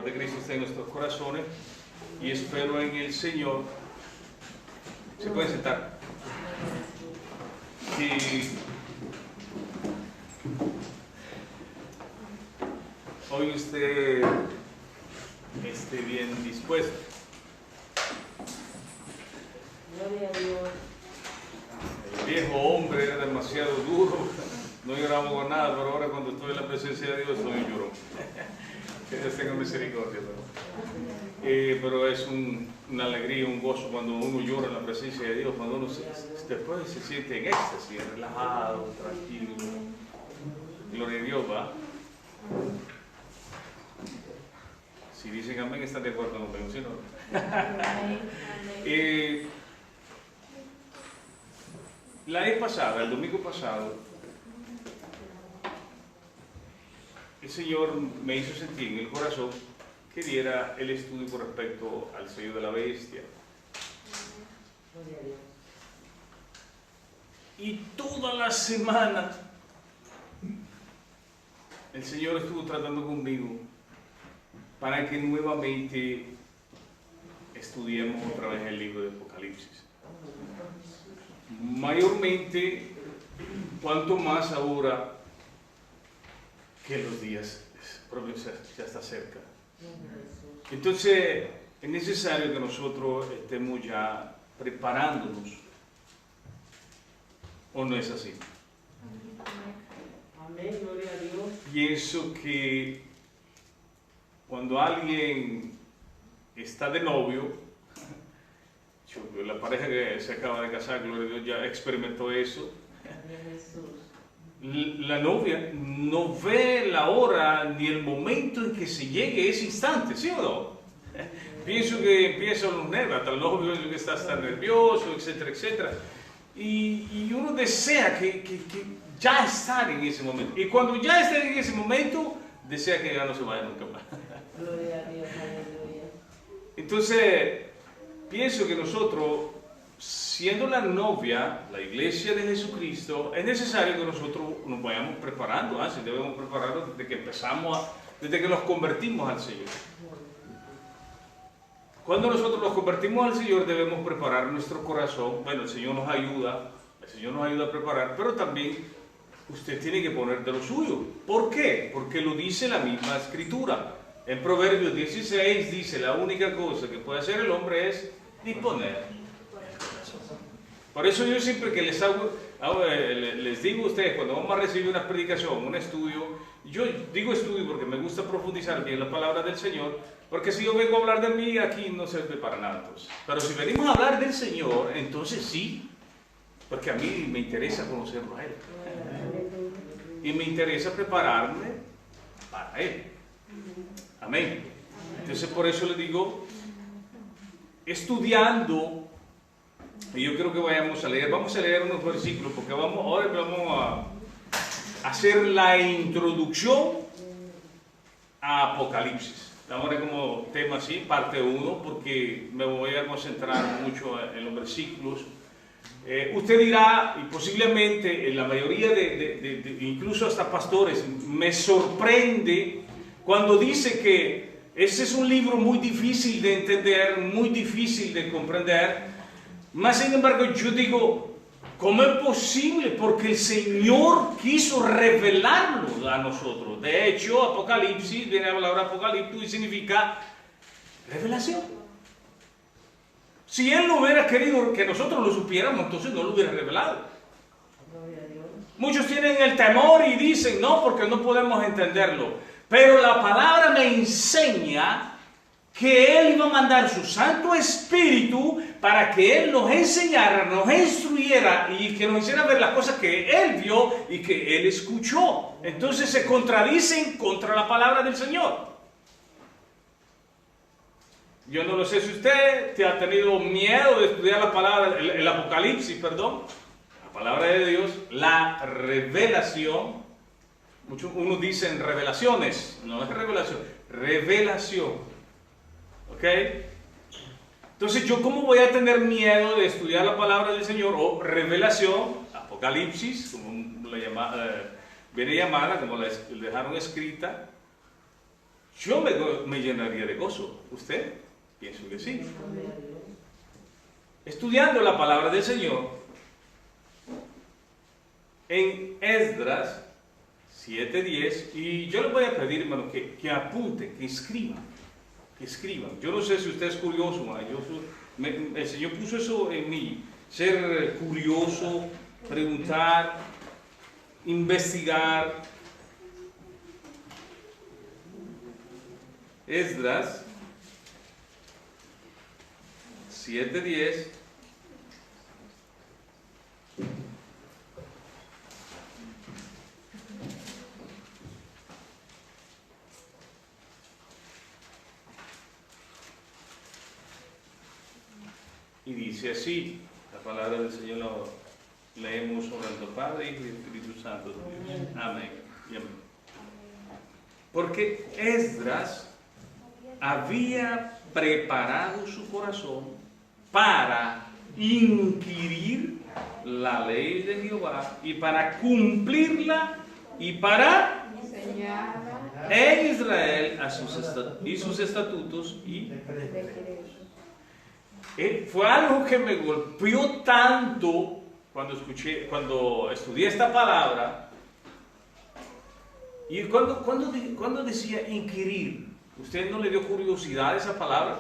de Cristo esté en nuestros corazones y espero en el Señor. ¿Se puede sentar? Que hoy usted esté bien dispuesto. Gloria a Dios. El viejo hombre era demasiado duro, no lloraba con nada, pero ahora cuando estoy en la presencia de Dios soy un llorón. Que Dios tenga misericordia. Pero es una alegría, un gozo cuando uno llora en la presencia de Dios, cuando uno después se siente en éxtasis, relajado, tranquilo. Gloria a Dios, ¿va? Si dicen amén, están de acuerdo conmigo, ¿sí no? La vez pasada, el domingo pasado, el Señor me hizo sentir en el corazón que diera el estudio con respecto al sello de la bestia. Y toda la semana el Señor estuvo tratando conmigo para que nuevamente estudiemos otra vez el libro de Apocalipsis. Mayormente, cuanto más ahora que los días propios ya está cerca. Entonces, es necesario que nosotros estemos ya preparándonos. ¿O no es así? Amén, gloria a Dios. Pienso que cuando alguien está de novio, la pareja que se acaba de casar, gloria a Dios, ya experimentó eso. La novia no ve la hora ni el momento en que se llegue ese instante, ¿sí o no? Pienso que empieza los nervios, hasta el novio que está nervioso, etcétera, etcétera. Y uno desea que ya estar en ese momento. Y cuando ya está en ese momento, desea que ya no se vaya nunca más. Gloria a Dios, aleluya. Entonces, pienso que nosotros, siendo la novia, la iglesia de Jesucristo, es necesario que nosotros nos vayamos preparando, ¿sí? Debemos prepararnos desde que empezamos, desde que nos convertimos al Señor. Cuando nosotros nos convertimos al Señor, debemos preparar nuestro corazón. Bueno, el Señor nos ayuda a preparar, pero también usted tiene que poner de lo suyo. ¿Por qué? Porque lo dice la misma Escritura. En Proverbios 16 dice, la única cosa que puede hacer el hombre es disponer. Por eso yo siempre que les digo a ustedes, cuando vamos a recibir una predicación, un estudio, yo digo estudio porque me gusta profundizar bien la palabra del Señor, porque si yo vengo a hablar de mí, aquí no sirve para nada. Entonces. Pero si venimos a hablar del Señor, entonces sí, porque a mí me interesa conocerlo a Él. Y me interesa prepararme para Él. Amén. Entonces por eso le digo, estudiando, y yo creo que vamos a leer unos versículos, porque ahora vamos a hacer la introducción a Apocalipsis. Vamos a ver como tema así, parte 1, porque me voy a concentrar mucho en los versículos. Usted dirá, y posiblemente en la mayoría incluso hasta pastores, me sorprende cuando dice que ese es un libro muy difícil de entender, muy difícil de comprender. Mas sin embargo yo digo, ¿cómo es posible? Porque el Señor quiso revelarlo a nosotros. De hecho, Apocalipsis, viene la palabra Apocalipsis y significa revelación. Si Él no hubiera querido que nosotros lo supiéramos, entonces no lo hubiera revelado. Muchos tienen el temor y dicen, no, porque no podemos entenderlo. Pero la palabra me enseña que Él iba a mandar su Santo Espíritu para que Él nos enseñara, nos instruyera y que nos hiciera ver las cosas que Él vio y que Él escuchó. Entonces se contradicen contra la palabra del Señor. Yo no lo sé si usted te ha tenido miedo de estudiar la palabra, el Apocalipsis, perdón, la palabra de Dios, la revelación. Unos dicen revelaciones, no es revelación, revelación. ¿Ok? Entonces, ¿yo cómo voy a tener miedo de estudiar la palabra del Señor o revelación, Apocalipsis, como viene llamada, como la dejaron escrita? yo me llenaría de gozo. ¿Usted? Pienso que sí. Gloria a Dios. Estudiando la palabra del Señor, en Esdras 7:10, y yo les voy a pedir, hermano, que apunten, que escriban. Yo no sé si usted es curioso, el Señor puso eso en mí, ser curioso, preguntar, investigar. Esdras 7:10. Y dice así, la palabra del Señor lo leemos orando Padre, Hijo y Espíritu Santo de Dios. Amén. Y amén. Porque Esdras había preparado su corazón para inquirir la ley de Jehová y para cumplirla y para enseñarla en Israel y sus estatutos y fue algo que me golpeó tanto cuando estudié esta palabra. Y cuando decía inquirir, ¿usted no le dio curiosidad a esa palabra?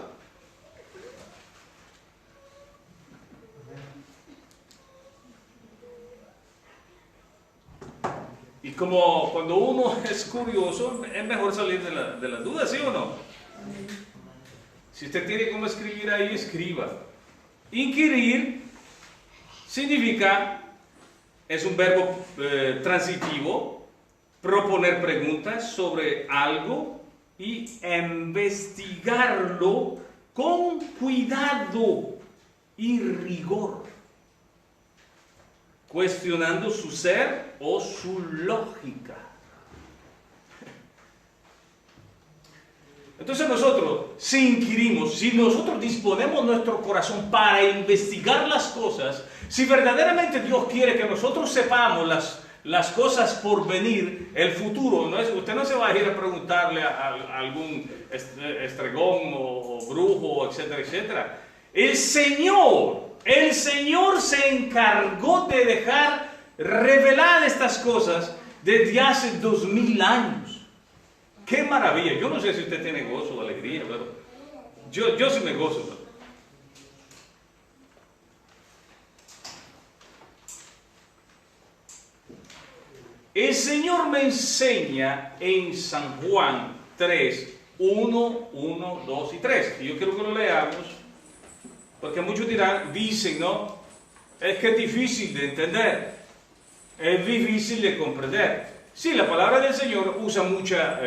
Y como cuando uno es curioso, es mejor salir de las dudas, ¿sí o no? Si usted tiene cómo escribir ahí, escriba. Inquirir significa, es un verbo transitivo, proponer preguntas sobre algo y investigarlo con cuidado y rigor, cuestionando su ser o su lógica. Entonces nosotros, si inquirimos, si nosotros disponemos nuestro corazón para investigar las cosas, si verdaderamente Dios quiere que nosotros sepamos las cosas por venir, el futuro, usted no se va a ir a preguntarle a algún estregón o brujo, etcétera, etcétera. El Señor se encargó de dejar revelar estas cosas desde hace 2000 años. ¡Qué maravilla! Yo no sé si usted tiene gozo o alegría, pero yo sí me gozo, ¿no? El Señor me enseña en San Juan 3, 1, 1, 2 y 3. Y yo quiero que lo leamos, porque muchos dicen, ¿no? Es que es difícil de entender, es difícil de comprender. Sí, la palabra del Señor usa muchas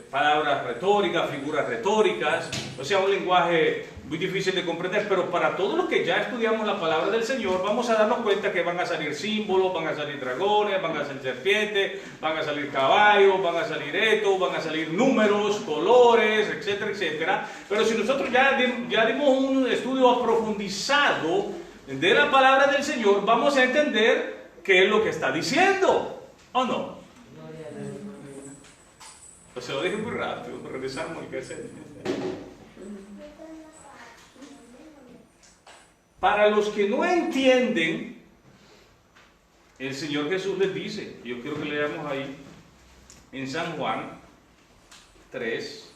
palabras retóricas, figuras retóricas, o sea, un lenguaje muy difícil de comprender, pero para todos los que ya estudiamos la palabra del Señor, vamos a darnos cuenta que van a salir símbolos, van a salir dragones, van a salir serpientes, van a salir caballos, van a salir esto, van a salir números, colores, etcétera, etcétera. Pero si nosotros ya dimos un estudio profundizado de la palabra del Señor, vamos a entender qué es lo que está diciendo, ¿o no? Pues se lo dije muy rápido, regresamos al que hacer. Para los que no entienden, el Señor Jesús les dice, yo quiero que leamos ahí, en San Juan 3,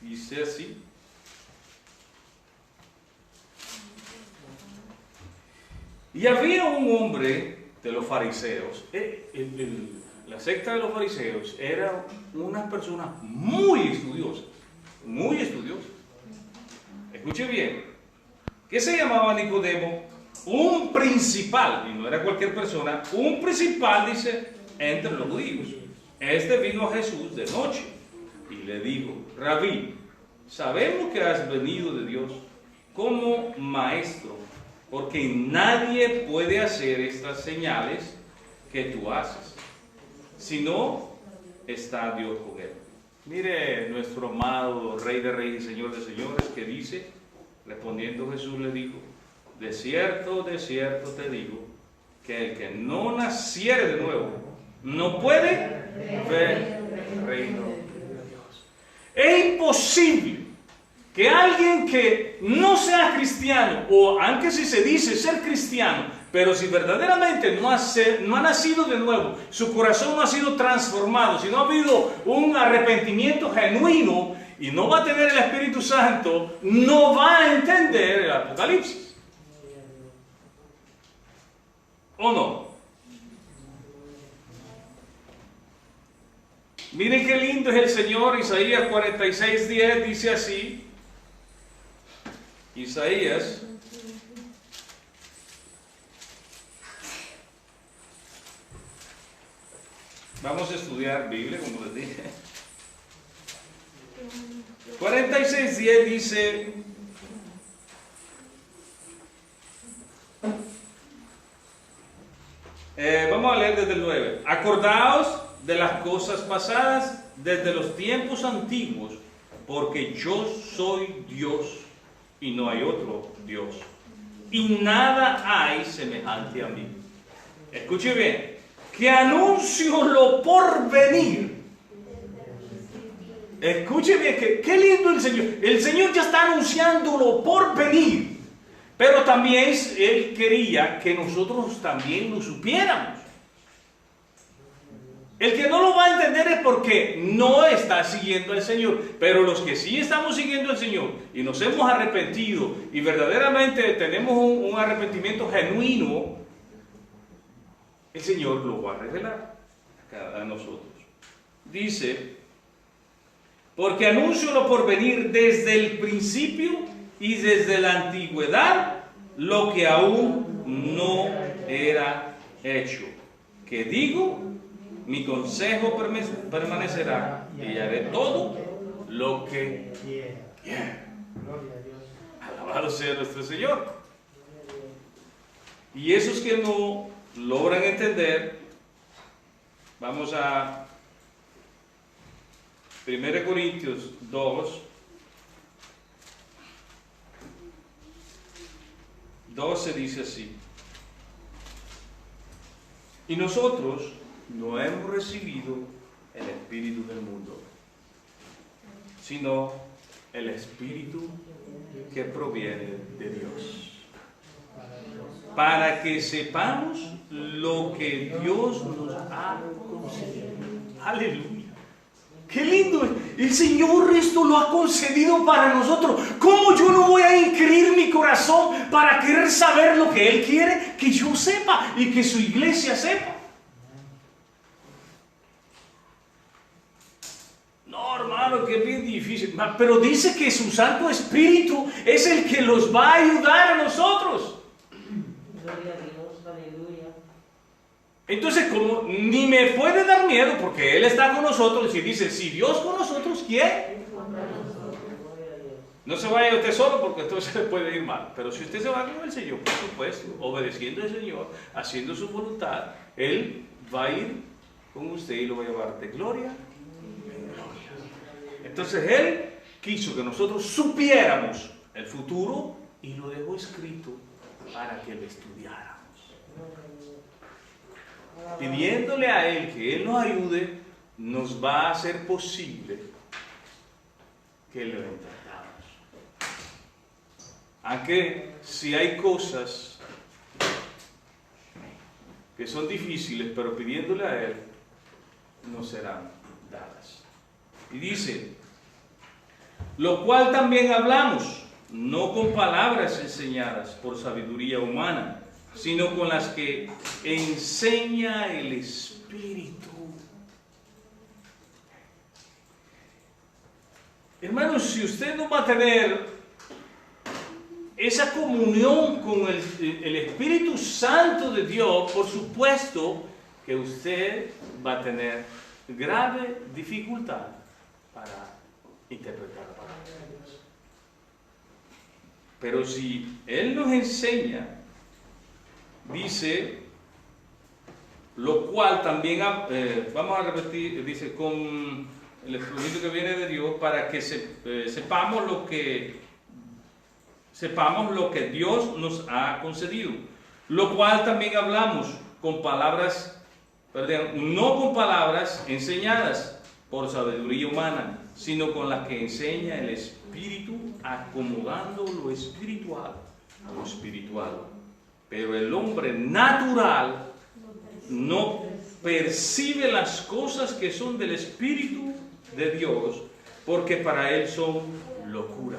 dice así. Y había un hombre de los fariseos, la secta de los fariseos era unas personas muy estudiosas, escuche bien, que se llamaba Nicodemo, un principal, y no era cualquier persona, un principal, dice, entre los judíos. Este vino a Jesús de noche y le dijo, Rabí, sabemos que has venido de Dios como maestro, porque nadie puede hacer estas señales que tú haces, si no está Dios con él. Mire nuestro amado Rey de Reyes y Señor de Señores, que dice, respondiendo Jesús le dijo, de cierto te digo, que el que no naciere de nuevo, no puede ver el reino de Dios. Es imposible que alguien que no sea cristiano, o aunque si se dice ser cristiano, pero si verdaderamente no ha nacido de nuevo, su corazón no ha sido transformado, si no ha habido un arrepentimiento genuino y no va a tener el Espíritu Santo, no va a entender el Apocalipsis. ¿O no? Miren qué lindo es el Señor. Isaías 46:10 dice así. Isaías vamos a estudiar Biblia, como les dije. 46:10 dice: vamos a leer desde el 9. Acordaos de las cosas pasadas desde los tiempos antiguos, porque yo soy Dios y no hay otro Dios, y nada hay semejante a mí. Escuche bien, que anuncio lo por venir. Escuche bien, qué lindo el Señor. El Señor ya está anunciando lo por venir, pero también Él quería que nosotros también lo supiéramos. El que no lo va a entender es porque no está siguiendo al Señor. Pero los que sí estamos siguiendo al Señor y nos hemos arrepentido y verdaderamente tenemos un arrepentimiento genuino, el Señor lo va a revelar a nosotros. Dice: porque anuncio lo por venir desde el principio y desde la antigüedad, lo que aún no era hecho. Que digo, mi consejo permanecerá y haré todo lo que quiera. Alabado sea nuestro Señor. Y esos que no logran entender, vamos a 1 Corintios 2, 12 dice así: y nosotros no hemos recibido el espíritu del mundo, sino el espíritu que proviene de Dios, para que sepamos lo que Dios nos ha concedido. Aleluya. ¡Qué lindo! El Señor esto lo ha concedido para nosotros. ¿Cómo yo no voy a inclinar mi corazón para querer saber lo que Él quiere que yo sepa y que su iglesia sepa? No, hermano, que es bien difícil. Pero dice que su Santo Espíritu es el que los va a ayudar a nosotros. Gloria a Dios, aleluya. Entonces, como ni me puede dar miedo porque Él está con nosotros, y dice, si Dios con nosotros, ¿quién? No se vaya usted solo porque entonces le puede ir mal. Pero si usted se va con el Señor, por supuesto, obedeciendo al Señor, haciendo su voluntad, Él va a ir con usted y lo va a llevar de gloria en gloria. Entonces Él quiso que nosotros supiéramos el futuro y lo dejó escrito para que lo estudiáramos. Pidiéndole a Él que Él nos ayude, nos va a hacer posible que lo entendamos. Aunque si hay cosas que son difíciles, pero pidiéndole a Él, nos serán dadas. Y dice, lo cual también hablamos, no con palabras enseñadas por sabiduría humana, sino con las que enseña el Espíritu. Hermanos, si usted no va a tener esa comunión con el Espíritu Santo de Dios, por supuesto que usted va a tener grave dificultad para interpretar la palabra de Dios. Pero si Él nos enseña, dice, lo cual también, vamos a repetir, dice, con el Espíritu que viene de Dios, para que sepamos lo que Dios nos ha concedido, lo cual también hablamos con palabras, no con palabras enseñadas, por sabiduría humana, sino con la que enseña el Espíritu, acomodando lo espiritual a lo espiritual. Pero el hombre natural no percibe las cosas que son del Espíritu de Dios, porque para él son locura,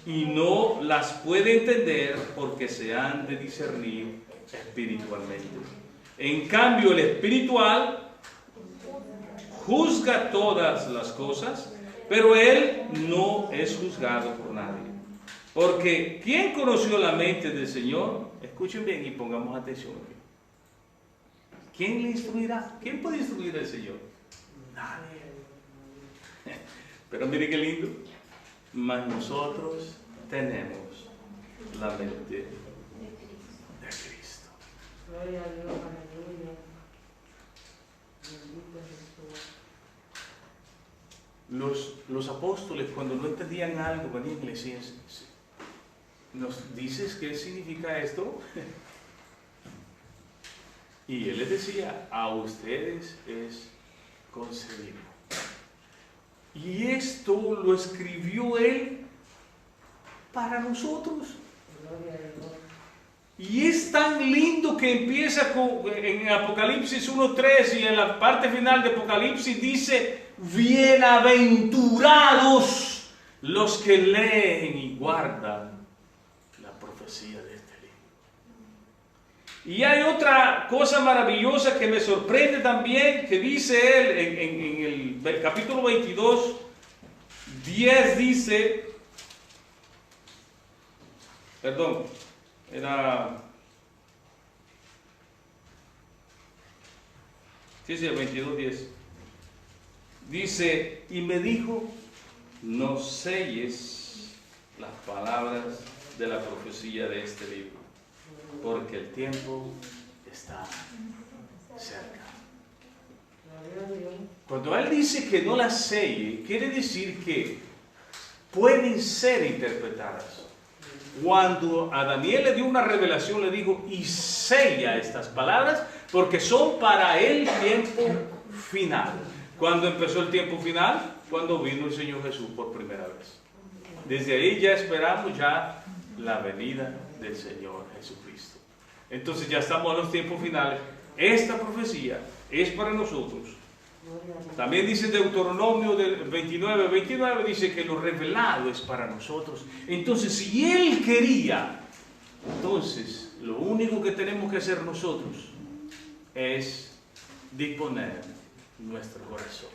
y no las puede entender porque se han de discernir espiritualmente. En cambio, el espiritual juzga todas las cosas, pero él no es juzgado por nadie. Porque ¿quién conoció la mente del Señor? Escuchen bien y pongamos atención aquí. ¿Quién le instruirá? ¿Quién puede instruir al Señor? Nadie. Pero mire qué lindo. Mas nosotros tenemos la mente de Cristo. Gloria a Dios, aleluya. Bendito Jesús. Los apóstoles, cuando no entendían algo, venían y le decían, ¿nos dices qué significa esto? Y él les decía, a ustedes es concedido. Y esto lo escribió él para nosotros. Gloria a Dios. Y es tan lindo que empieza en Apocalipsis 1:3 y en la parte final de Apocalipsis dice, bienaventurados los que leen y guardan la profecía de este libro. Y hay otra cosa maravillosa que me sorprende también, que dice él en el capítulo 22, 10 dice, perdón, era... Sí, el 22:10. Dice, y me dijo, no selles las palabras de la profecía de este libro, porque el tiempo está cerca. Gloria a Dios. Cuando él dice que no las selle, quiere decir que pueden ser interpretadas. Cuando a Daniel le dio una revelación, le dijo, y sella estas palabras, porque son para el tiempo final. ¿Cuándo empezó el tiempo final? Cuando vino el Señor Jesús por primera vez. Desde ahí ya esperamos ya la venida del Señor Jesucristo. Entonces ya estamos en los tiempos finales. Esta profecía es para nosotros. También dice Deuteronomio 29:29, dice que lo revelado es para nosotros. Entonces, si Él quería, entonces lo único que tenemos que hacer nosotros es disponer nuestro corazón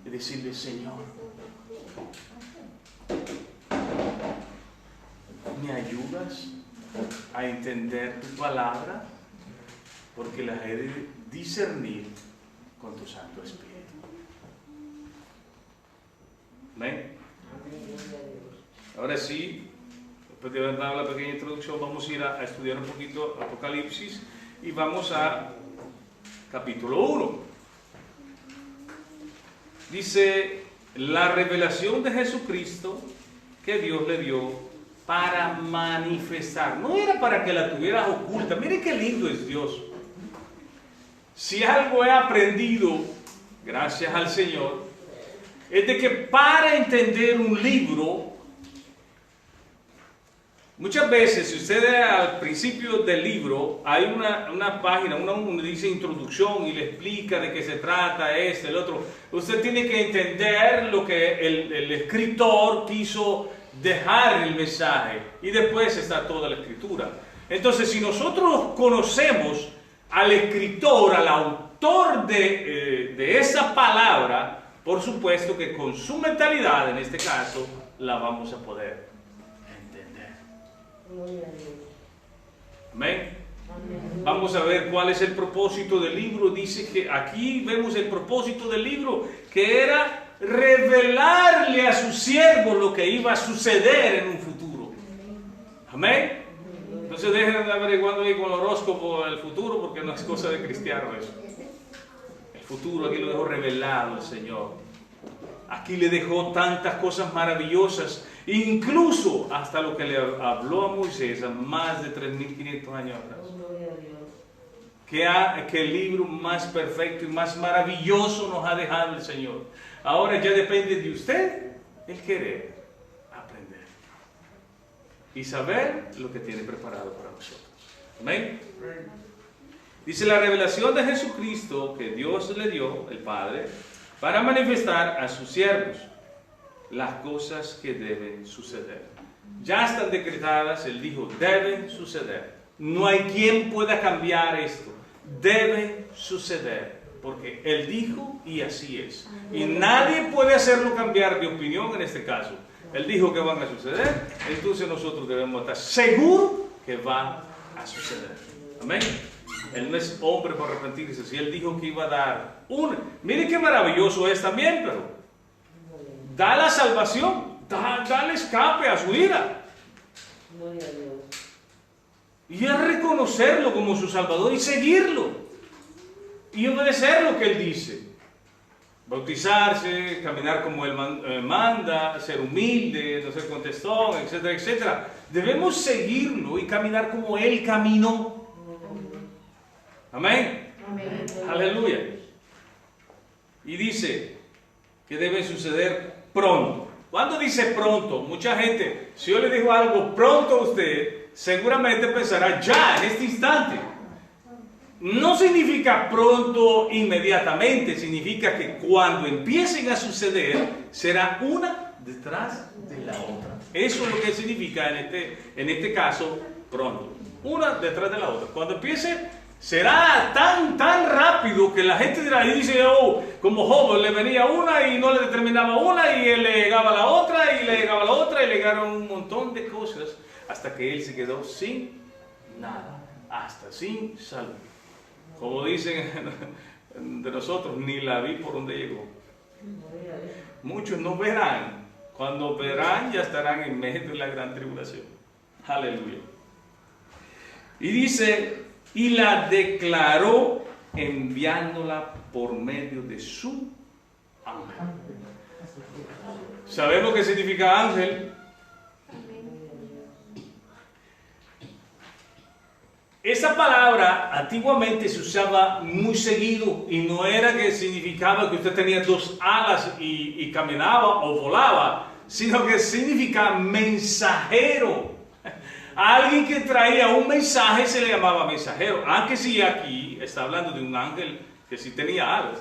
y decirle, Señor, ¿me ayudas a entender tu palabra? Porque las he de discernir con tu Santo Espíritu. ¿Amén? Ahora sí, después de haber dado la pequeña introducción, vamos a ir a estudiar un poquito Apocalipsis y vamos a capítulo 1. Dice, la revelación de Jesucristo que Dios le dio para manifestar. No era para que la tuvieras oculta. Mire qué lindo es Dios. Si algo he aprendido, gracias al Señor, es de que para entender un libro, muchas veces, si usted ve al principio del libro, hay una página, uno dice introducción y le explica de qué se trata, el otro. Usted tiene que entender lo que el escritor quiso dejar el mensaje y después está toda la escritura. Entonces, si nosotros conocemos al escritor, al autor de esa palabra, por supuesto que con su mentalidad, en este caso, la vamos a poder entender. Amén. Vamos a ver cuál es el propósito del libro. Dice que aquí vemos el propósito del libro, que era revelarle a sus siervos lo que iba a suceder en un futuro. Amén. Entonces dejen de averiguando ahí con el horóscopo el futuro, porque no es cosa de cristiano eso. El futuro aquí lo dejó revelado el Señor. Aquí le dejó tantas cosas maravillosas, incluso hasta lo que le habló a Moisés a más de 3.500 años atrás. qué libro más perfecto y más maravilloso nos ha dejado el Señor. Ahora ya depende de usted el querer aprender y saber lo que tiene preparado para nosotros. Amén. Dice la revelación de Jesucristo que Dios le dio, el Padre, para manifestar a sus siervos las cosas que deben suceder. Ya están decretadas, Él dijo, deben suceder. No hay quien pueda cambiar esto. Debe suceder, porque Él dijo y así es. Y nadie puede hacerlo cambiar de opinión en este caso. Él dijo que van a suceder, entonces nosotros debemos estar seguros que va a suceder. Amén. Él no es hombre para arrepentirse. Si Él dijo que iba a dar una, mire qué maravilloso es también, pero da la salvación, da el escape a su ira. Gloria a Dios. Y es reconocerlo como su Salvador y seguirlo. Y obedecer lo que Él dice. Bautizarse, caminar como Él manda, ser humilde, no ser contestón, etcétera, etcétera. Debemos seguirlo y caminar como Él caminó. Amén. Amén. Aleluya. Y dice que debe suceder pronto. ¿Cuándo dice pronto? Mucha gente, si yo le digo algo pronto a usted, seguramente pensará ya, en este instante. No significa pronto inmediatamente, significa que cuando empiecen a suceder, será una detrás de la otra. Eso es lo que significa en este caso pronto. Una detrás de la otra. Cuando empiece, será tan rápido que la gente dirá, y dice, oh, como Job, le venía una y no le determinaba una, y él le llegaba la otra, y le llegaba la otra, y le llegaron un montón de cosas, hasta que él se quedó sin nada, hasta sin salud. Como dicen de nosotros, ni la vi por donde llegó. Muchos no verán, cuando verán ya estarán en medio de la gran tribulación. Aleluya. Y dice, y la declaró enviándola por medio de su ángel. ¿Sabemos qué significa ángel? Esa palabra antiguamente se usaba muy seguido y no era que significaba que usted tenía dos alas y caminaba o volaba, sino que significa mensajero. Alguien que traía un mensaje se le llamaba mensajero. Aunque sí, aquí está hablando de un ángel que sí tenía alas,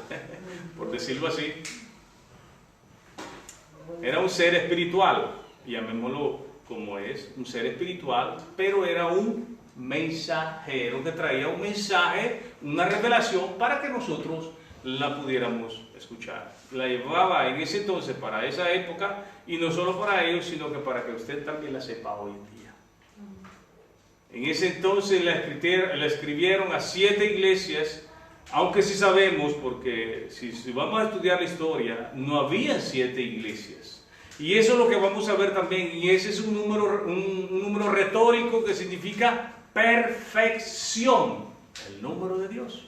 por decirlo así. Era un ser espiritual, llamémoslo como es, un ser espiritual, pero era un mensajero que traía un mensaje, una revelación para que nosotros la pudiéramos escuchar. La llevaba en ese entonces para esa época y no solo para ellos, sino que para que usted también la sepa hoy en día. En ese entonces la escribieron a 7 iglesias, aunque sí sabemos, porque si vamos a estudiar la historia, no había 7 iglesias. Y eso es lo que vamos a ver también, y ese es un número retórico que significa perfección, el número de Dios.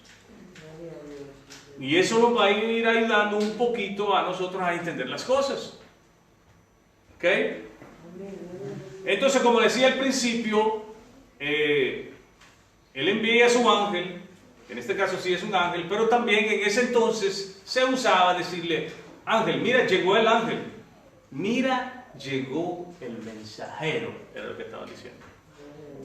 Y eso nos va a ir ayudando un poquito a nosotros a entender las cosas. ¿Ok? Entonces, como decía al principio, Él envía a su ángel, en este caso sí es un ángel, pero también en ese entonces se usaba decirle, ángel, mira, llegó el ángel, mira, llegó el mensajero, era lo que estaban diciendo.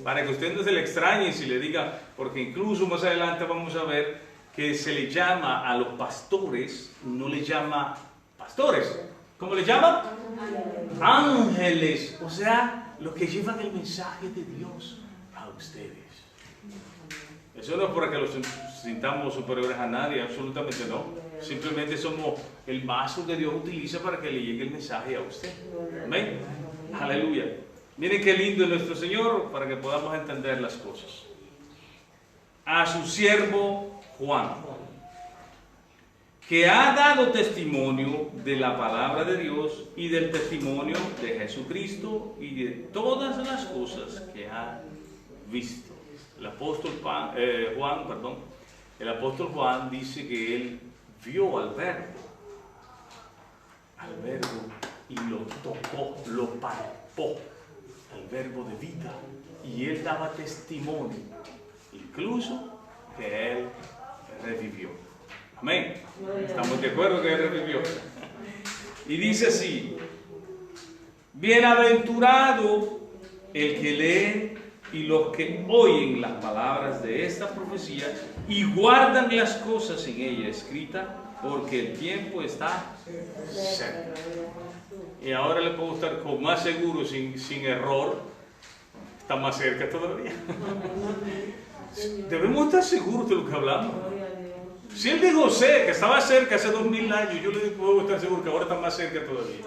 Para que usted no se le extrañe si le diga, porque incluso más adelante vamos a ver que se le llama a los pastores, no le llama pastores, ¿cómo le llama? Ángeles, o sea, los que llevan el mensaje de Dios a ustedes. Eso no es para que los sintamos superiores a nadie, absolutamente no. Simplemente somos el vaso que Dios utiliza para que le llegue el mensaje a usted. Amén. Aleluya. Miren qué lindo es nuestro Señor para que podamos entender las cosas. A su siervo Juan, que ha dado testimonio de la palabra de Dios y del testimonio de Jesucristo y de todas las cosas que ha visto. El apóstol Juan dice que él vio al verbo y lo tocó, lo palpó, el verbo de vida, y él daba testimonio. Incluso que Él revivió. Amén. ¿Estamos de acuerdo que Él revivió? Y dice así: bienaventurado el que lee y los que oyen las palabras de esta profecía y guardan las cosas en ella escritas, porque el tiempo está cerca. Y ahora le puedo estar con más seguro, sin error, está más cerca todavía. Debemos estar seguros de lo que hablamos. Si él dijo que estaba cerca hace 2000 años, yo le puedo estar seguro que ahora está más cerca todavía.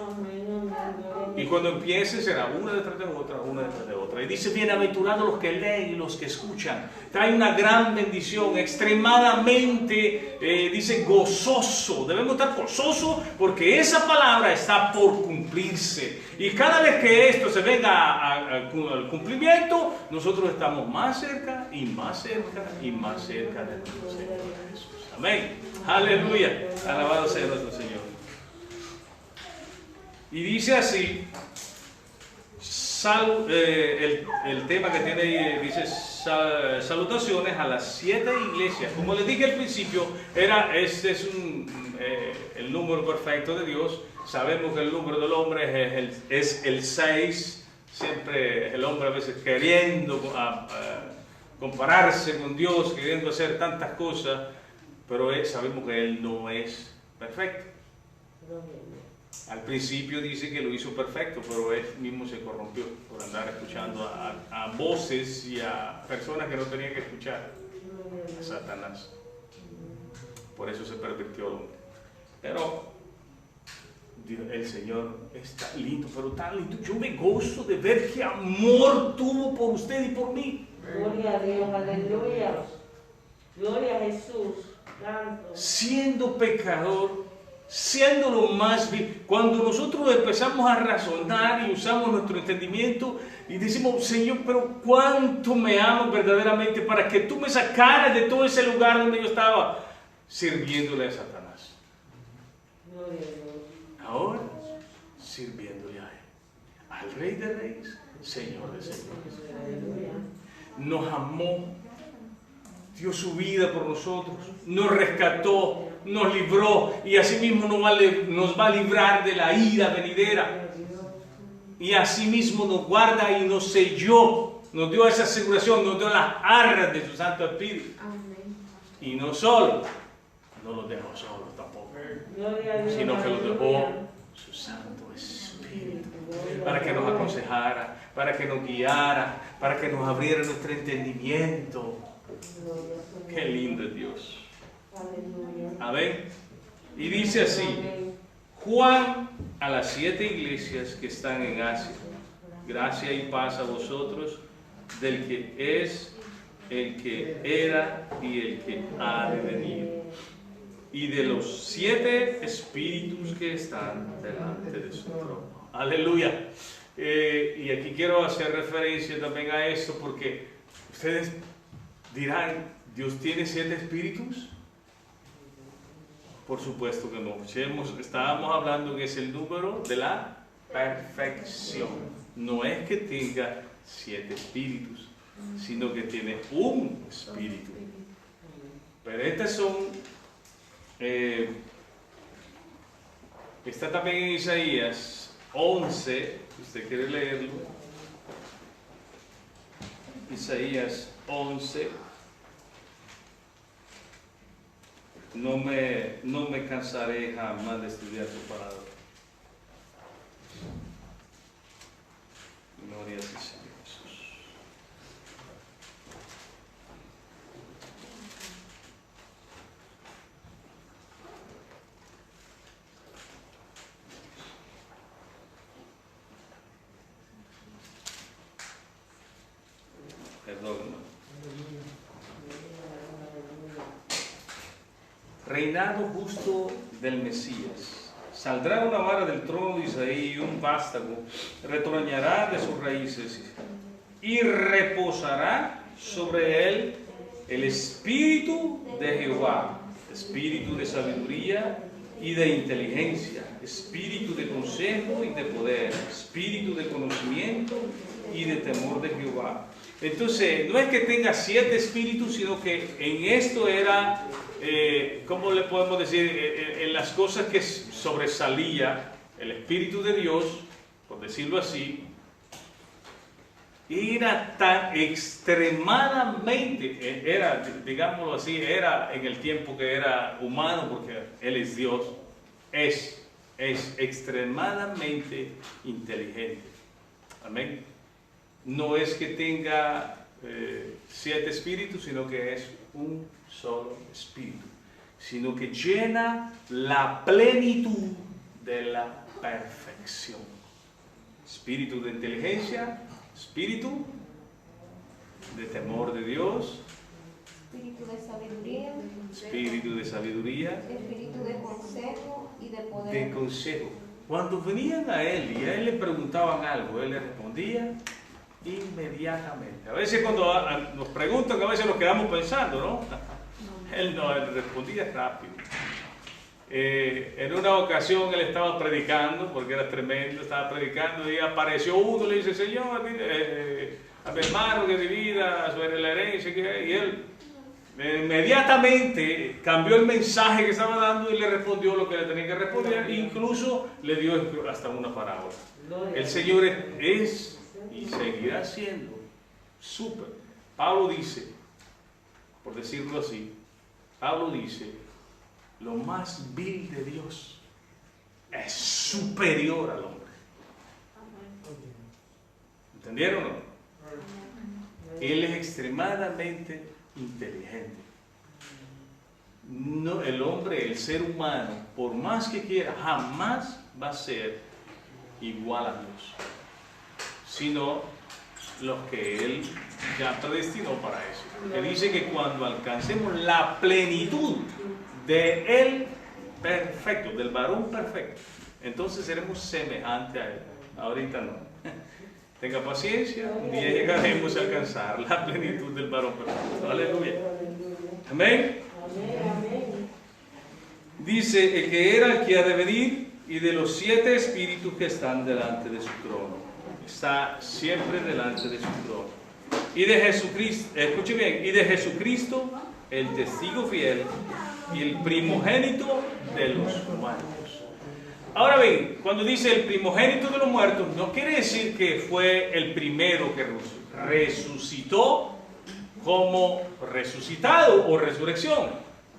Y cuando empiece será una detrás de otra, una detrás de otra. Y dice: bienaventurados los que leen y los que escuchan. Trae una gran bendición, extremadamente, dice, gozoso. Debemos estar gozosos porque esa palabra está por cumplirse. Y cada vez que esto se venga al cumplimiento, nosotros estamos más cerca y más cerca y más cerca de nuestro Señor Jesús. Amén. Aleluya. Alabado sea nuestro Señor. Y dice así, el tema que tiene ahí dice salutaciones a las 7 iglesias. Como les dije al principio, este es el número perfecto de Dios. Sabemos que el número del hombre es el 6. Siempre el hombre a veces queriendo compararse con Dios, queriendo hacer tantas cosas, pero sabemos que Él no es perfecto. Al principio dice que lo hizo perfecto, pero él mismo se corrompió por andar escuchando a voces y a personas que no tenían que escuchar, a Satanás. Por eso se pervirtió el hombre. Pero el Señor está lindo, pero tan lindo. Yo me gozo de ver qué amor tuvo por usted y por mí. Gloria a Dios, aleluya. Gloria a Jesús. Santo. Siendo pecador, siendo lo más vil, cuando nosotros empezamos a razonar y usamos nuestro entendimiento y decimos: Señor, pero cuánto me amas verdaderamente para que tú me sacaras de todo ese lugar donde yo estaba sirviéndole a Satanás. Ahora sirviéndole a Él, al Rey de Reyes, Señor de Señores. Nos amó, dio su vida por nosotros, nos rescató, nos libró y asimismo nos va a librar de la ira venidera. Y asimismo nos guarda y nos selló, nos dio esa aseguración, nos dio las arras de su Santo Espíritu. Y no solo, no los dejó solos tampoco, sino que los dejó su Santo Espíritu para que nos aconsejara, para que nos guiara, para que nos abriera nuestro entendimiento. Qué lindo es Dios. Amén. Y dice así: Juan a las 7 iglesias que están en Asia, gracia y paz a vosotros del que es, el que era y el que ha de venir, y de los 7 espíritus que están delante de su trono. Aleluya. Y aquí quiero hacer referencia también a esto, porque ustedes dirán: ¿Dios tiene 7 espíritus? Por supuesto que no. Estábamos hablando que es el número de la perfección. No es que tenga 7 espíritus, sino que tiene un espíritu. Pero estas son, está también en Isaías 11, si usted quiere leerlo. Isaías 11. No me cansaré jamás de estudiar tu palabra. Gloria a ti, Señor Jesús. Perdón, hermano. Reinado justo del Mesías. Saldrá una vara del trono de Isaí y un vástago retoñará de sus raíces y reposará sobre él el espíritu de Jehová, espíritu de sabiduría y de inteligencia, espíritu de consejo y de poder, espíritu de conocimiento y de temor de Jehová. Entonces, no es que tenga 7 espíritus, sino que en esto era, ¿cómo le podemos decir? En las cosas que sobresalía el Espíritu de Dios, por decirlo así, era tan extremadamente, era, digámoslo así, era en el tiempo que era humano, porque Él es Dios, es extremadamente inteligente. Amén. No es que tenga 7 espíritus, sino que es un solo espíritu, sino que llena la plenitud de la perfección. Espíritu de inteligencia, espíritu de temor de Dios, Espíritu de sabiduría, espíritu de sabiduría, espíritu de consejo y de poder. de consejo. Cuando venían a él y a él le preguntaban algo, él le respondía inmediatamente. A veces cuando nos preguntan, a veces nos quedamos pensando, ¿no? Él respondía rápido. En una ocasión él estaba predicando, porque era tremendo, estaba predicando y apareció uno, le dice: Señor, a mi hermano que divida sobre la herencia, y él inmediatamente cambió el mensaje que estaba dando y le respondió lo que le tenía que responder, incluso le dio hasta una parábola. El Señor es y seguirá siendo súper. Pablo dice, por decirlo así, Pablo dice: lo más vil de Dios es superior al hombre. ¿Entendieron o no? Él es extremadamente inteligente. No, el hombre, el ser humano, por más que quiera, jamás va a ser igual a Dios, sino los que Él ya predestinó para eso. Que dice que cuando alcancemos la plenitud de Él perfecto, del varón perfecto, entonces seremos semejantes a Él. Ahorita no. Tenga paciencia, un día llegaremos a alcanzar la plenitud del varón perfecto. Aleluya. Amén. Dice: el que era, el que ha de venir, y de los 7 espíritus que están delante de su trono. Está siempre delante de su trono. Y de Jesucristo, escuche bien, y de Jesucristo, el testigo fiel y el primogénito de los muertos. Ahora bien, cuando dice el primogénito de los muertos, no quiere decir que fue el primero que resucitó como resucitado o resurrección.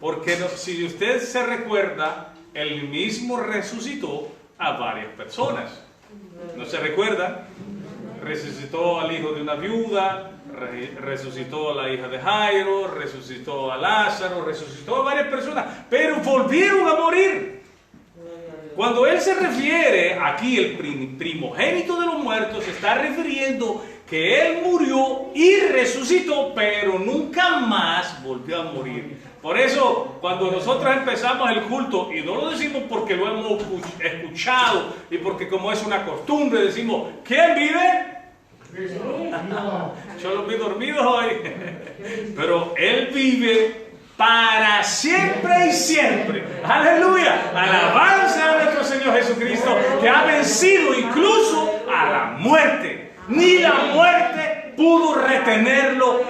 Porque si usted se recuerda, él mismo resucitó a varias personas. ¿No se recuerda? Resucitó al hijo de una viuda, resucitó a la hija de Jairo, resucitó a Lázaro, resucitó a varias personas, pero volvieron a morir. Cuando él se refiere aquí, el primogénito de los muertos, se está refiriendo que él murió y resucitó, pero nunca más volvió a morir. Por eso, cuando nosotros empezamos el culto, y no lo decimos porque lo hemos escuchado y porque como es una costumbre, decimos: ¿quién vive? Yo los vi dormidos hoy. Pero Él vive para siempre y siempre. Aleluya. Alabanza a nuestro Señor Jesucristo, que ha vencido incluso a la muerte. Ni la muerte pudo retenerlo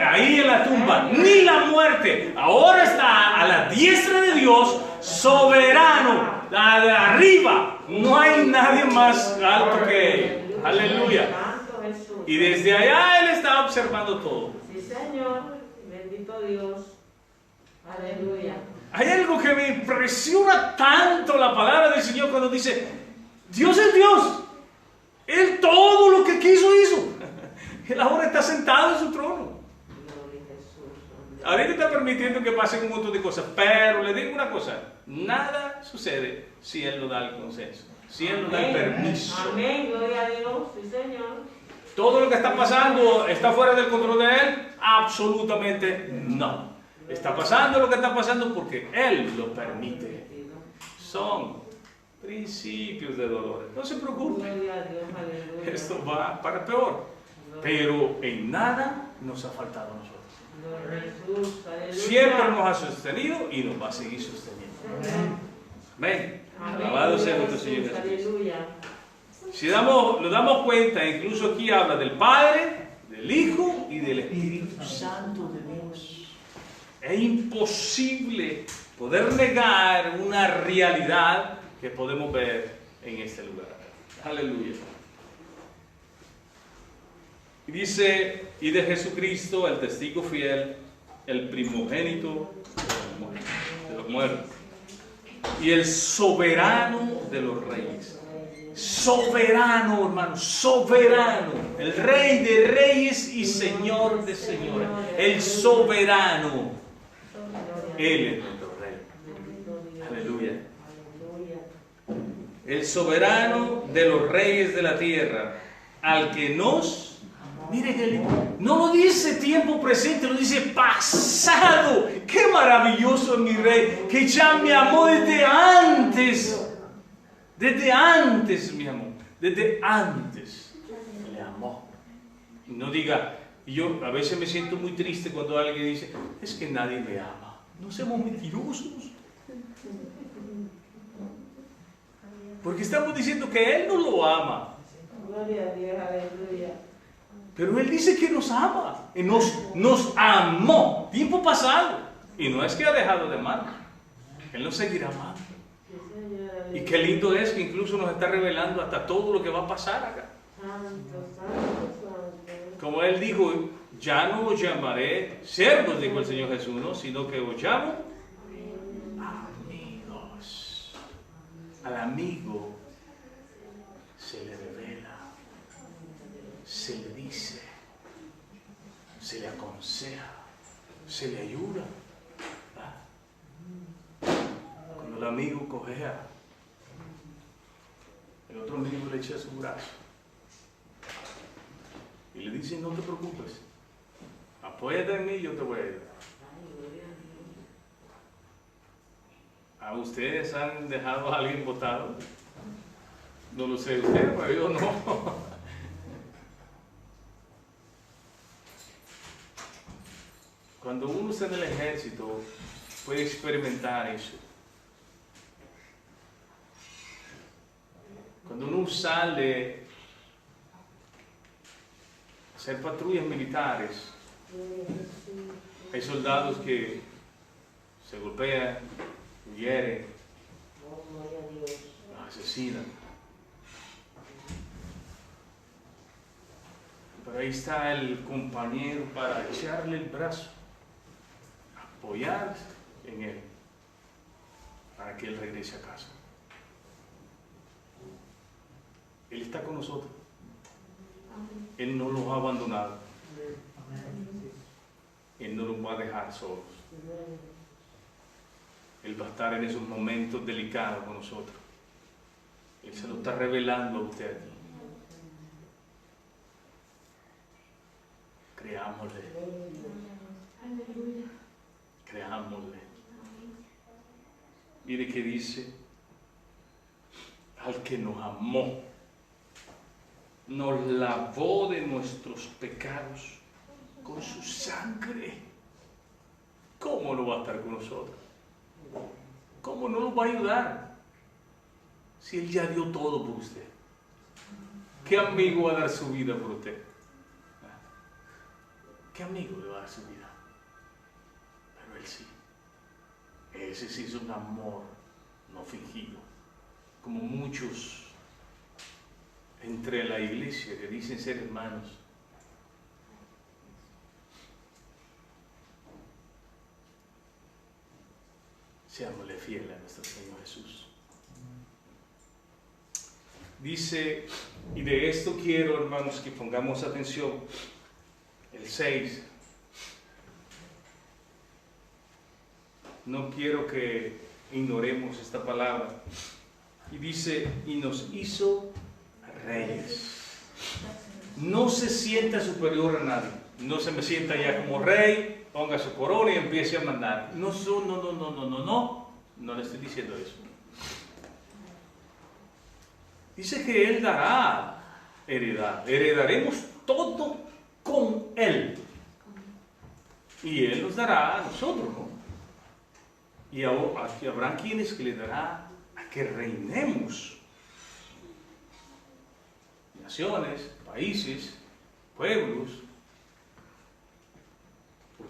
ahí en la tumba. Ni la muerte. Ahora está a la diestra de Dios, soberano, arriba. No hay nadie más alto que Él. Aleluya. Y desde allá Él está observando todo. Sí, Señor. Bendito Dios. Aleluya. Hay algo que me impresiona tanto la palabra del Señor cuando dice: Dios es Dios. Él todo lo que quiso hizo. Él ahora está sentado en su trono. Ahorita está permitiendo que pasen un montón de cosas, pero le digo una cosa: nada sucede si Él no da el consenso, si Él no da el permiso. Amén, gloria a Dios, sí, Señor. ¿Todo lo que está pasando está fuera del control de Él? Absolutamente no. Está pasando lo que está pasando porque Él lo permite. Son principios de dolor. No se preocupe. Esto va para peor. Pero en nada nos ha faltado a nosotros. Siempre nos ha sostenido y nos va a seguir sosteniendo. Amén. Alabado sea nuestro Señor Jesucristo. Si nos damos cuenta, incluso aquí habla del Padre, del Hijo y del Espíritu Santo de Dios. Es imposible poder negar una realidad que podemos ver en este lugar. Aleluya. Y dice, y de Jesucristo, el testigo fiel, el primogénito de los muertos, y el soberano de los reyes. Soberano, hermano, soberano. El Rey de reyes y Señor de señores. El soberano. Él es nuestro Rey. Aleluya. El soberano de los reyes de la tierra, al que nos... Miren, no lo dice tiempo presente, lo dice pasado. ¡Qué maravilloso es mi Rey! Que ya me amó desde antes. Desde antes, mi amor. Desde antes le amó. Y no diga, yo a veces me siento muy triste cuando alguien dice, es que nadie me ama. No seamos mentirosos. Porque estamos diciendo que Él no lo ama. Gloria a Dios, aleluya. Pero Él dice que nos ama. Y nos amó. Tiempo pasado. Y no es que ha dejado de amar. Él nos seguirá amando. Y qué lindo es que incluso nos está revelando hasta todo lo que va a pasar acá. Como Él dijo, ya no os llamaré siervos, dijo el Señor Jesús, ¿no? Sino que os llamo amigos. Al amigo se le revela, se le dice, se le aconseja, se le ayuda. Cuando el amigo cojea, el otro amigo le echa su brazo y le dice, no te preocupes, apóyate en mí y yo te voy a ayudar. ¿A ustedes han dejado a alguien botado? No lo sé usted, pero yo no. Cuando uno está en el ejército, puede experimentar eso. Cuando uno sale a hacer patrullas militares, hay soldados que se golpean, hieren, asesinan. Pero ahí está el compañero para echarle el brazo, apoyarse en él, para que él regrese a casa. Él está con nosotros. Él no los ha abandonado. Él no los va a dejar solos. Él va a estar en esos momentos delicados con nosotros. Él se lo está revelando a usted aquí. Creámosle. Creámosle. Mire que dice, al que nos amó, nos lavó de nuestros pecados con su sangre. ¿Cómo no va a estar con nosotros? ¿Cómo no nos va a ayudar? Si Él ya dio todo por usted. ¿Qué amigo va a dar su vida por usted? ¿Qué amigo le va a dar su vida? Pero Él sí. Ese sí es un amor no fingido. Como muchos entre la iglesia que dicen ser hermanos. Seámosle fieles a nuestro Señor Jesús. Dice, y de esto quiero, hermanos, que pongamos atención, el 6. No quiero que ignoremos esta palabra. Y dice, y nos hizo reyes. No se sienta superior a nadie. No se me sienta ya como rey, ponga su corona y empiece a mandar. No le estoy diciendo eso. Dice que Él dará heredad. Heredaremos todo con Él. Y Él nos dará a nosotros, ¿no? Y habrá quienes que le dará a que reinemos. Naciones, países, pueblos,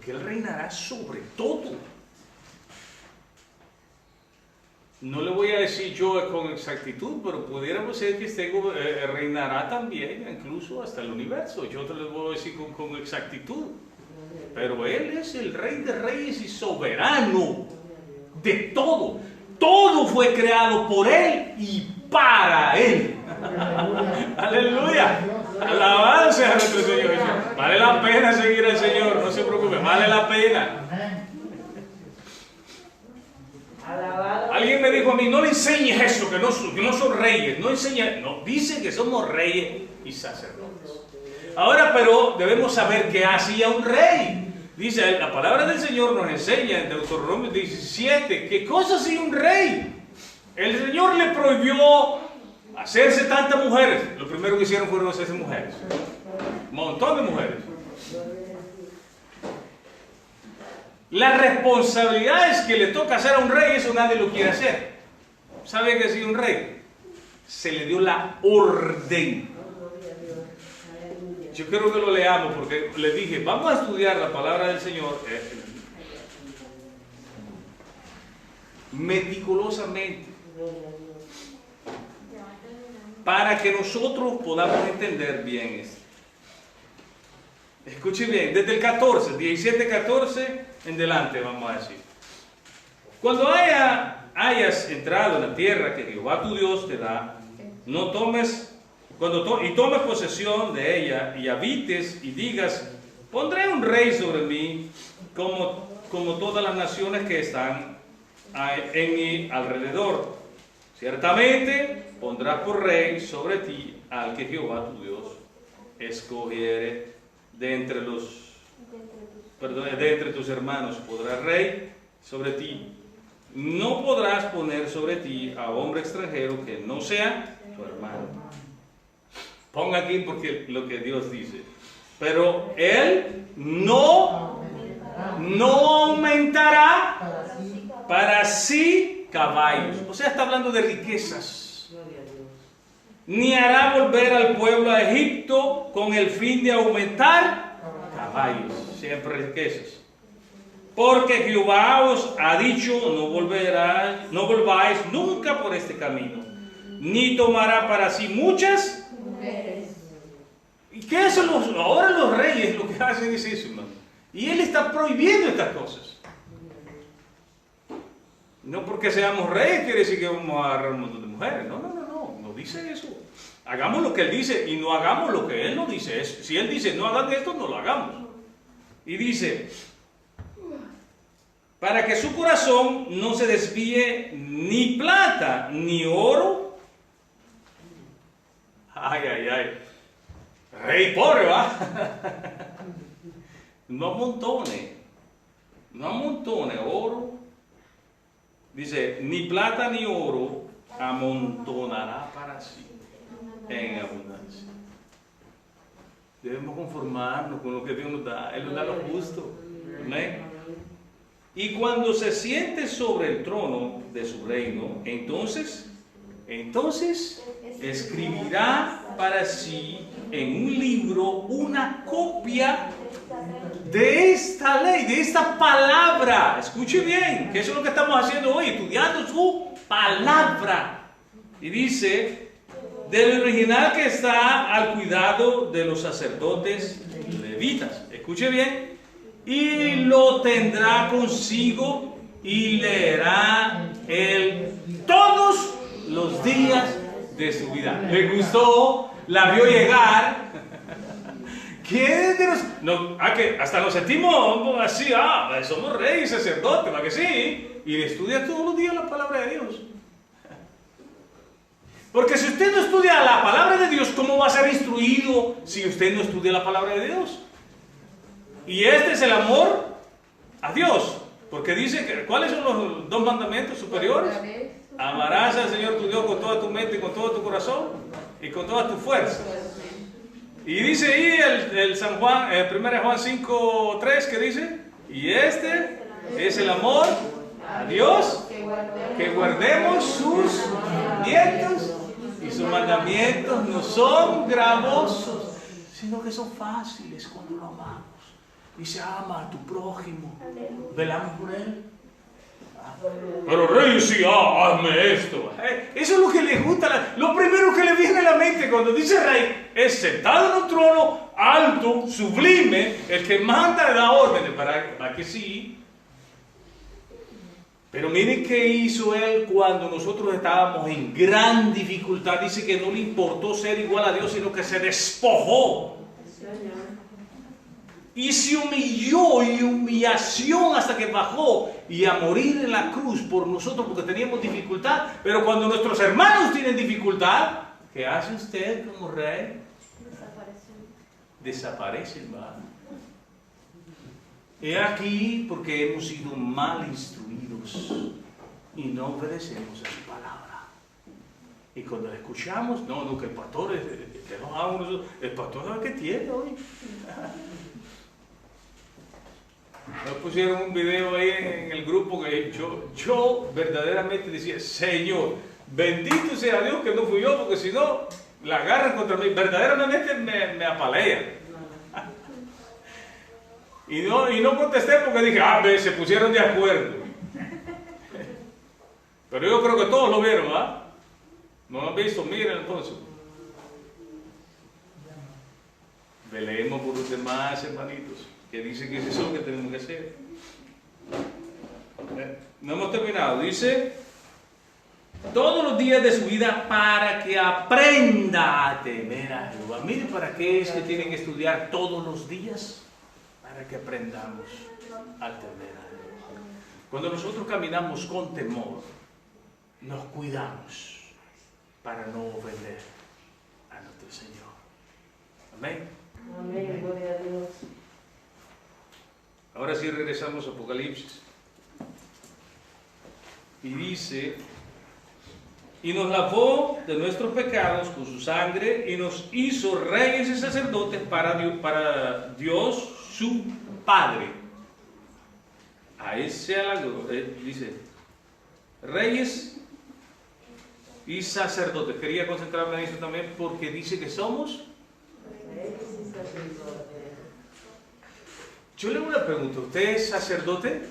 porque Él reinará sobre todo. No le voy a decir yo con exactitud, pero pudiéramos decir que este reinará también, incluso hasta el universo. Yo te lo voy a decir con exactitud. Pero Él es el Rey de Reyes y soberano de todo. Todo fue creado por Él y para Él. Aleluya. Alabanza a nuestro Señor Jesús. Vale la pena seguir al Señor, no se preocupe, vale la pena. Alguien me dijo a mí, no le enseñes eso, que no son reyes, no enseñes, no, dice que somos reyes y sacerdotes. Ahora, pero debemos saber qué hacía un rey. Dice, la palabra del Señor nos enseña en Deuteronomio 17, ¿qué cosa hacía un rey? El Señor le prohibió hacerse tantas mujeres. Lo primero que hicieron fueron hacerse mujeres. Un montón de mujeres. Las responsabilidades que le toca hacer a un rey, eso nadie lo quiere hacer. ¿Sabe qué hacía un rey? Se le dio la orden. Yo quiero que lo leamos porque les dije, vamos a estudiar la palabra del Señor meticulosamente para que nosotros podamos entender bien esto. Escuche bien, desde el 14, 17-14 en delante vamos a decir. Cuando hayas entrado en la tierra que Jehová tu Dios te da, no tomes tomes posesión de ella y habites y digas, pondré un rey sobre mí como todas las naciones que están en mi alrededor. Ciertamente pondrás por rey sobre ti al que Jehová tu Dios escogiere de entre tus hermanos. Podrá rey sobre ti. No podrás poner sobre ti a hombre extranjero que no sea tu hermano. Ponga aquí porque lo que Dios dice. Pero él no aumentará para sí caballos. O sea, está hablando de riquezas. Ni hará volver al pueblo a Egipto con el fin de aumentar caballos. Siempre riquezas. Porque Jehová os ha dicho, no volváis nunca por este camino. Ni tomará para sí muchas. ¿Y qué hacen ahora los reyes? Lo que hacen es eso, hermano. Y Él está prohibiendo estas cosas. No porque seamos reyes quiere decir que vamos a agarrar un montón de mujeres. No dice eso. Hagamos lo que Él dice y no hagamos lo que Él no dice. Si Él dice no hagan esto, no lo hagamos. Y dice, para que su corazón no se desvíe ni plata ni oro. Ay. Rey pobre, ¿va? No amontone oro. Dice, ni plata ni oro amontonará para sí en abundancia. Debemos conformarnos con lo que Dios nos da. Él nos da lo justo. ¿Amén? Y cuando se siente sobre el trono de su reino, entonces escribirá para sí en un libro una copia de esta ley, de esta palabra. Escuche bien, que eso es lo que estamos haciendo hoy, estudiando su palabra. Y dice, del original que está al cuidado de los sacerdotes levitas. Escuche bien. Y lo tendrá consigo y leerá él todos los días de su vida. ¿Le gustó? ¿La vio llegar? ¿Quién de que hasta nos sentimos así, somos reyes, sacerdotes, ¿para que sí? Y estudia todos los días la palabra de Dios. Porque si usted no estudia la palabra de Dios, ¿cómo va a ser instruido si usted no estudia la palabra de Dios? Y este es el amor a Dios. Porque dice que, ¿cuáles son los dos mandamientos superiores? Amarás al Señor tu Dios con toda tu mente y con todo tu corazón y con toda tu fuerza. Y dice ahí el San Juan, 1 Juan 5:3, que dice, y este es el amor a Dios, que guardemos sus mandamientos, y sus mandamientos no son gravosos, sino que son fáciles cuando lo amamos. Dice, ama a tu prójimo. Velamos por él. Pero rey, sí, hazme esto. Eso es lo que le gusta. Lo primero que le viene a la mente cuando dice rey es sentado en un trono alto, sublime, el que manda y da órdenes para que sí. Pero miren qué hizo él cuando nosotros estábamos en gran dificultad. Dice que no le importó ser igual a Dios, sino que se despojó. Y se humilló y humillación hasta que bajó y a morir en la cruz por nosotros porque teníamos dificultad. Pero cuando nuestros hermanos tienen dificultad, ¿qué hace usted como rey? Desaparece, ¿verdad? He aquí porque hemos sido mal instruidos y no obedecemos a su palabra. Y cuando la escuchamos, no, que el pastor el pastor sabe qué tiene hoy. Nos pusieron un video ahí en el grupo que yo verdaderamente decía, Señor, bendito sea Dios que no fui yo, porque si no, la agarran contra mí, verdaderamente me apalean. Y no contesté porque dije, se pusieron de acuerdo. Pero yo creo que todos lo vieron, ¿ah? ¿No lo han visto? Miren entonces. Velemos por los demás, hermanitos, que dice que es eso que tenemos que hacer. No hemos terminado. Dice, todos los días de su vida para que aprenda a temer a Jehová. Miren para qué es que tienen que estudiar todos los días. Para que aprendamos a temer a Jehová. Cuando nosotros caminamos con temor, nos cuidamos para no ofender a nuestro Señor. Amén. Amén, gloria a Dios. Ahora sí regresamos a Apocalipsis. Y dice, y nos lavó de nuestros pecados con su sangre y nos hizo reyes y sacerdotes para Dios su Padre. A él sea la gloria. Dice, reyes y sacerdotes. Quería concentrarme en eso también porque dice que somos. Yo le hago una pregunta, ¿usted es sacerdote?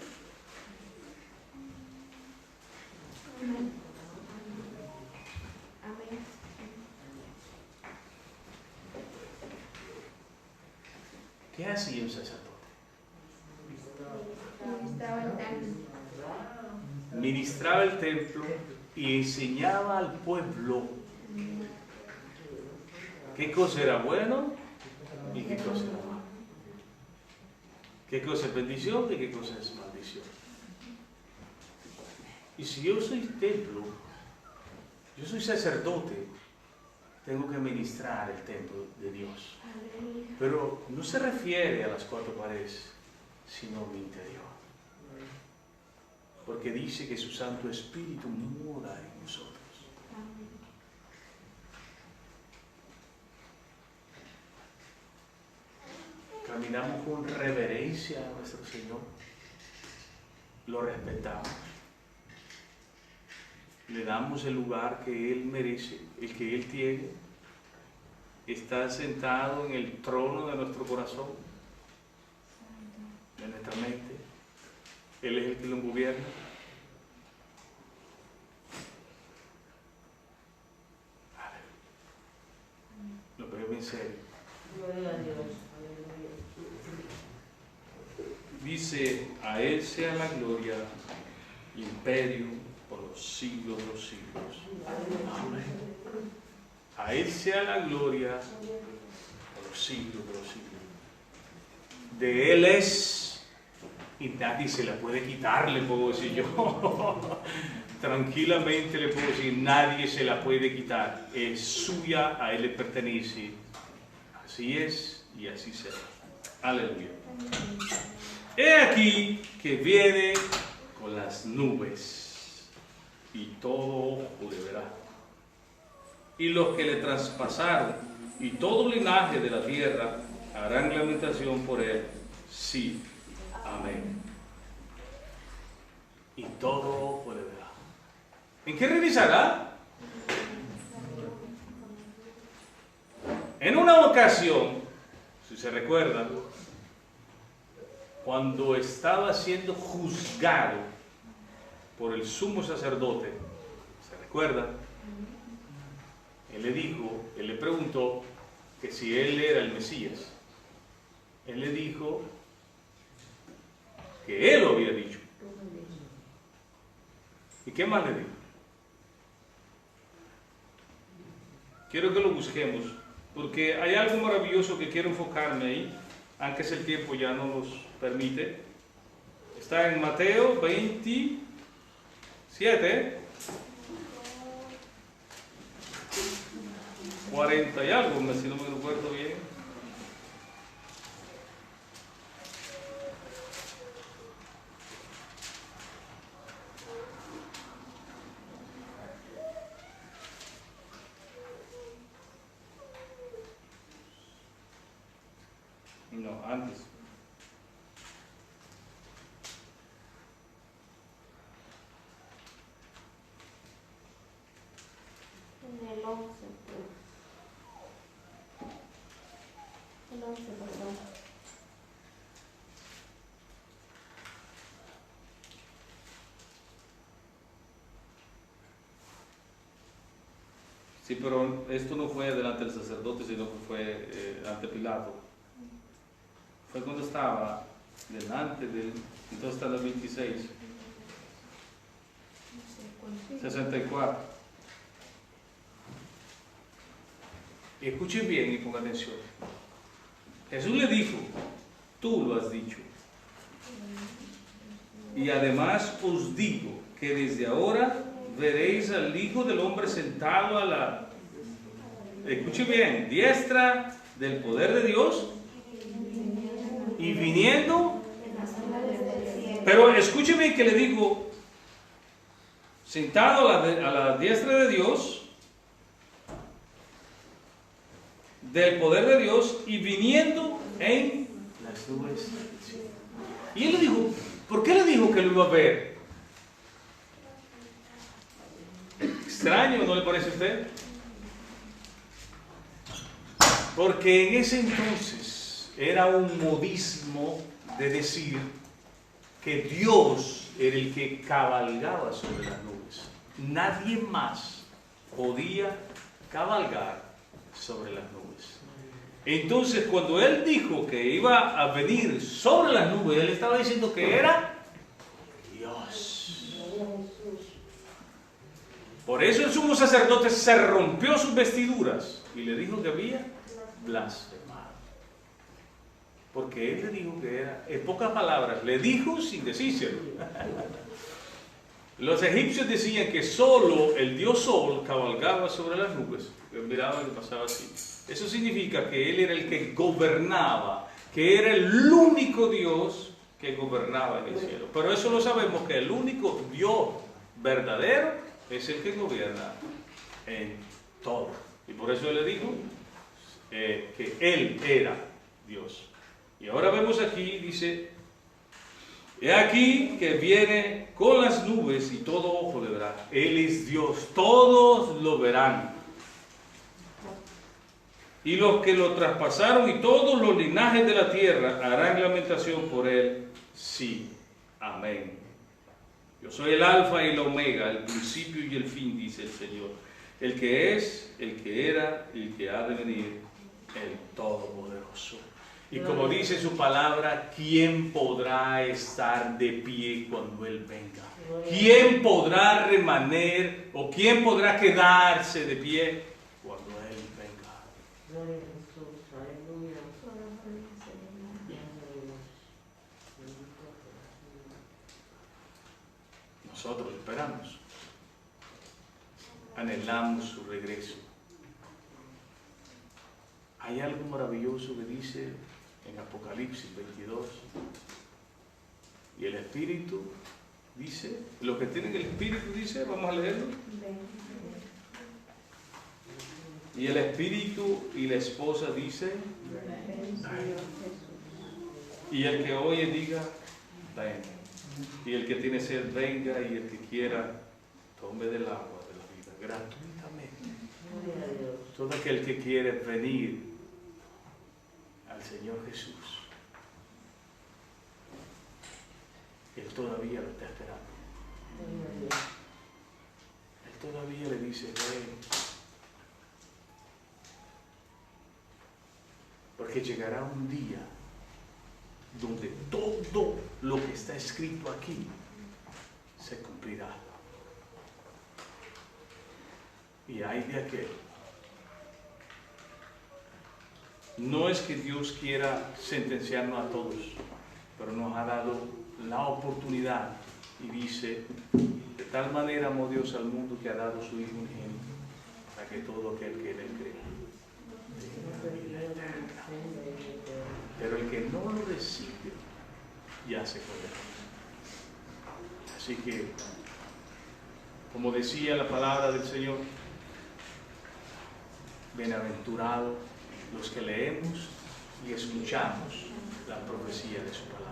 ¿Qué hacía un sacerdote? Ministraba el templo y enseñaba al pueblo qué cosa era bueno y qué cosa era malo. ¿Qué cosa es bendición y qué cosa es maldición? Y si yo soy templo, yo soy sacerdote, tengo que ministrar el templo de Dios. Pero no se refiere a las cuatro paredes, sino a mi interior. Porque dice que su Santo Espíritu mora en nosotros. Caminamos con reverencia a nuestro Señor, lo respetamos, le damos el lugar que Él merece, el que Él tiene, está sentado en el trono de nuestro corazón, de nuestra mente, Él es el que lo gobierna. Lo veo en serio. Gloria a Dios. Dice, a Él sea la gloria, imperio por los siglos de los siglos. Amén. A Él sea la gloria por los siglos de los siglos. De Él es, y nadie se la puede quitar, le puedo decir yo. Tranquilamente le puedo decir, nadie se la puede quitar. Es suya, a Él le pertenece. Así es y así será. Aleluya. He aquí que viene con las nubes y todo ojo le verá. Y los que le traspasaron y todo linaje de la tierra harán lamentación por él. Sí, amén. Y todo ojo le verá. ¿En qué revisará? En una ocasión, si se recuerdan, cuando estaba siendo juzgado por el sumo sacerdote, ¿se recuerda? Él le preguntó que si él era el Mesías. Él le dijo que él lo había dicho. ¿Y qué más le dijo? Quiero que lo busquemos, porque hay algo maravilloso que quiero enfocarme ahí, aunque el tiempo ya no nos permite. Está en Mateo 27, 40 y algo, si no me recuerdo bien. No, antes. En el 11, pues. El 11, perdón. Sí, pero esto no fue delante del sacerdote, sino que fue ante Pilato. Fue cuando estaba delante del... Entonces está en el 26. 64. Escuchen bien y pongan atención. Jesús le dijo, tú lo has dicho. Y además os digo que desde ahora veréis al Hijo del Hombre sentado a la... Escuchen bien, diestra del poder de Dios y viniendo... Pero escuchen bien que le digo, sentado a la diestra de Dios, del poder de Dios y viniendo en las nubes. Y él le dijo, ¿por qué le dijo que lo iba a ver? Extraño, ¿no le parece a usted? Porque en ese entonces era un modismo de decir que Dios era el que cabalgaba sobre las nubes. Nadie más podía cabalgar sobre las nubes. Entonces, cuando él dijo que iba a venir sobre las nubes, él estaba diciendo que era Dios. Por eso el sumo sacerdote se rompió sus vestiduras y le dijo que había blasfemado. Porque él le dijo que era, en pocas palabras, le dijo sin decírselo. Los egipcios decían que solo el dios Sol cabalgaba sobre las nubes. Miraban y pasaba así. Eso significa que él era el que gobernaba, que era el único Dios que gobernaba en el cielo. Pero eso lo sabemos, que el único Dios verdadero es el que gobierna en todo. Y por eso él le dijo que él era Dios. Y ahora vemos aquí, dice, he aquí que viene con las nubes y todo ojo le verá. Él es Dios, todos lo verán. Y los que lo traspasaron y todos los linajes de la tierra harán lamentación por él. Sí, amén. Yo soy el alfa y el omega, el principio y el fin, dice el Señor. El que es, el que era, el que ha de venir, el Todopoderoso. Y como dice su palabra, ¿quién podrá estar de pie cuando Él venga? ¿Quién podrá remaner o quién podrá quedarse de pie cuando Él venga? Gloria a Jesús, aleluya. Nosotros esperamos, anhelamos su regreso. Hay algo maravilloso que dice en Apocalipsis 22. Y el Espíritu dice, los que tienen el Espíritu dice, vamos a leerlo. Y el Espíritu y la esposa dicen, ven. Y el que oye diga, ven. Y el que tiene sed venga, y el que quiera tome del agua de la vida gratuitamente. Todo aquel que quiere venir al Señor Jesús Él todavía lo está esperando. Él todavía le dice, ven. Porque llegará un día donde todo lo que está escrito aquí se cumplirá. Y hay de aquel. No es que Dios quiera sentenciarnos a todos, pero nos ha dado la oportunidad y dice, de tal manera amó Dios al mundo que ha dado su Hijo unigénito, para que todo aquel que en él crea tenga vida eterna. Pero el que no lo recibe, ya se condenó. Así que, como decía la palabra del Señor, bienaventurados los que leemos y escuchamos la profecía de su palabra.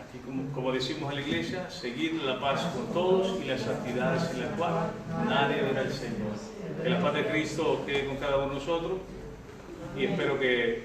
Aquí, como decimos en la iglesia, seguir la paz con todos y las santidades sin la cual nadie verá al Señor. Que la paz de Cristo quede con cada uno de nosotros y espero que